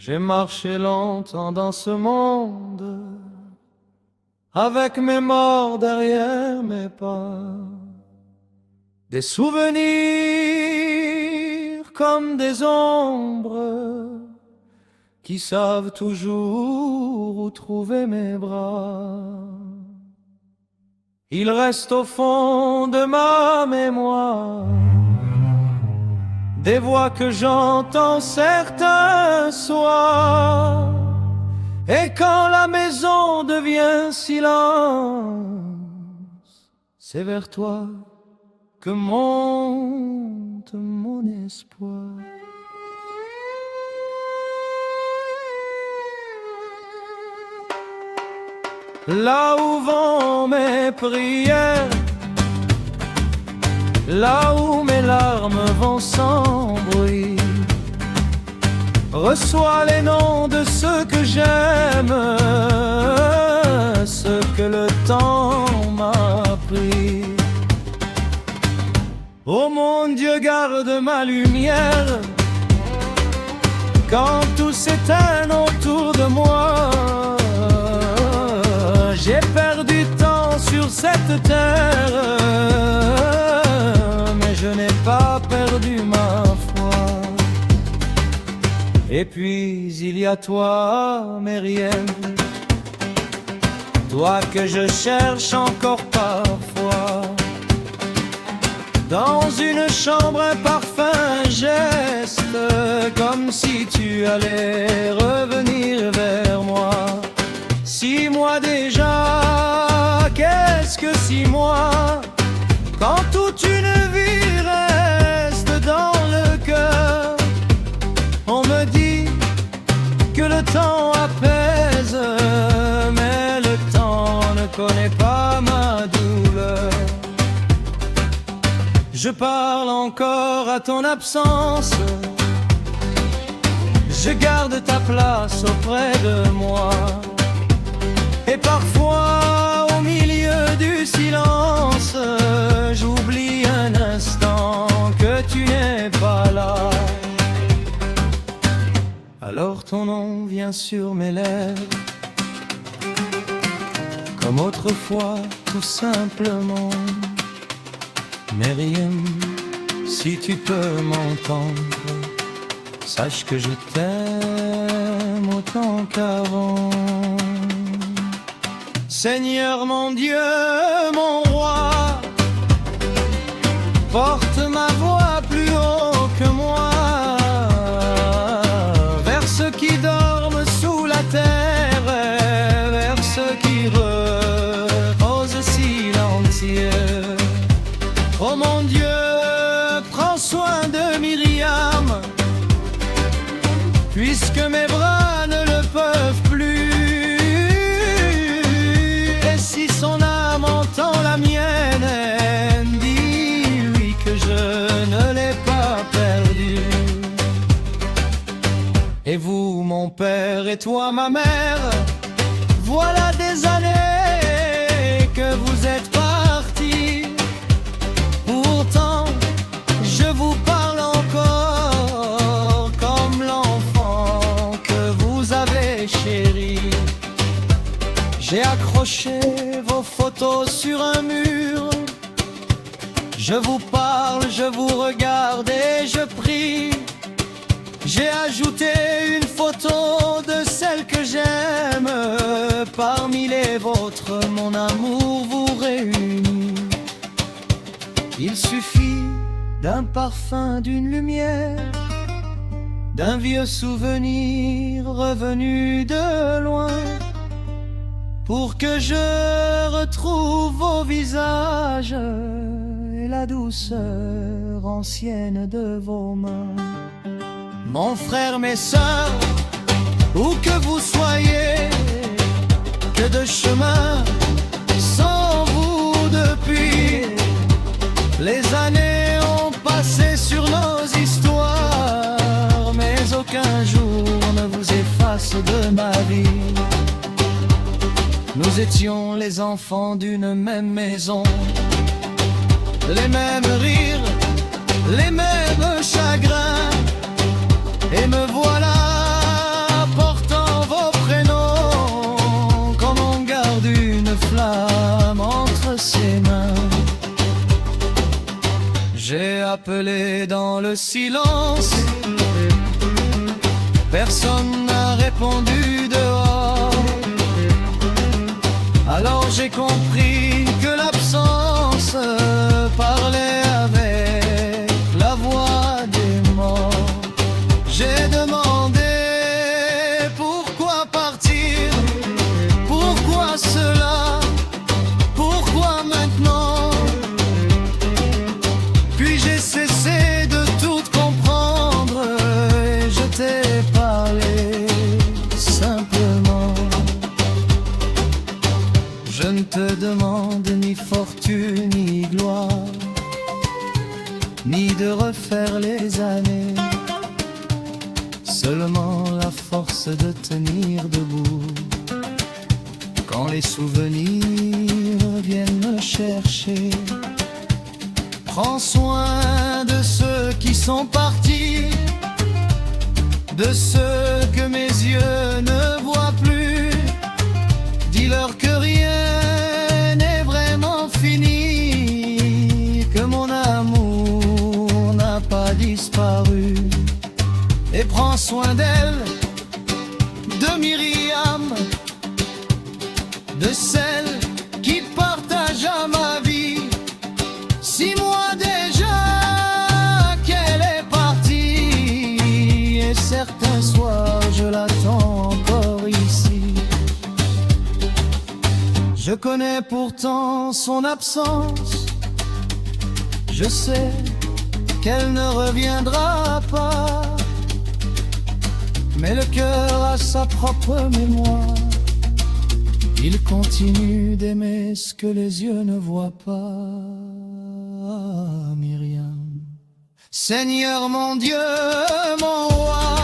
J'ai marché longtemps dans ce monde, avec mes morts derrière mes pas. Des souvenirs comme des ombres qui savent toujours où trouver mes bras. Il reste au fond de ma mémoire des voix que j'entends certains soirs. Et quand la maison devient silence, c'est vers toi que monte mon espoir. Là où vont mes prières, là où mes larmes vont sans bruit, reçois les noms de ceux que j'aime, ceux que le temps m'a pris. Oh mon Dieu, garde ma lumière quand tout s'éteint autour de moi. J'ai perdu temps sur cette terre, mais je n'ai pas perdu ma foi. Et puis il y a toi, Myriam, toi que je cherche encore parfois. Dans une chambre, un parfum, un geste, comme si tu allais revenir vers moi. 6 mois déjà, qu'est-ce que 6 mois, quand toute une vie reste dans le cœur. On me dit que le temps apaise, mais le temps ne connaît pas ma douleur. Je parle encore à ton absence, je garde ta place auprès de moi. Et parfois au milieu du silence, j'oublie un instant que tu n'es pas là. Alors ton nom vient sur mes lèvres, comme autrefois tout simplement. Myriam, si tu peux m'entendre, sache que je t'aime autant qu'avant. Seigneur mon Dieu, mon roi, porte ma voix plus haut que moi, vers ceux qui dorment sous la terre, vers ceux qui reposent silencieux. Oh mon Dieu, prends soin de Myriam, puisque mes bras ne le peuvent plus. Et si son âme entend la mienne, dis-lui que je ne l'ai pas perdue. Et vous, mon père, et toi, ma mère, voilà des années que vous êtes partis. Pourtant, je vous parle encore comme l'enfant que vous avez chéri. J'ai accroché vos photos sur un mur. Je vous parle, je vous regarde et je prie. J'ai ajouté une photo de celle que j'aime. Parmi les vôtres, mon amour vous réunit. Il suffit d'un parfum, d'une lumière, d'un vieux souvenir revenu de loin, pour que je retrouve vos visages et la douceur ancienne de vos mains. Mon frère, mes sœurs, où que vous soyez, que de chemin sans vous depuis. Les années ont passé sur nos histoires, mais aucun jour ne vous efface de ma vie. Nous étions les enfants d'une même maison, les mêmes rires, les mêmes chagrins. Et me voilà J'ai appelé dans le silence, personne n'a répondu dehors. Alors j'ai compris que l'absence parlait avec la voix des morts. J'ai demandé pourquoi partir, pourquoi cela, pourquoi maintenant. Puis j'ai cessé de tout comprendre et je t'ai parlé simplement. Je ne te demande ni fortune ni gloire, ni de refaire les années, seulement la force de tenir debout quand les souvenirs viennent me chercher. Prends soin de ceux qui sont partis, de ceux que mes yeux ne voient plus. Dis-leur que rien n'est vraiment fini, que mon amour n'a pas disparu. Et prends soin d'elle, de Myriam, de celle qui partagea ma vie. 6 mois déjà qu'elle est partie, et certains soirs je l'attends encore ici. Je connais pourtant son absence, je sais qu'elle ne reviendra pas, mais le cœur a sa propre mémoire. Il continue d'aimer ce que les yeux ne voient pas. Myriam, Seigneur mon Dieu, mon roi,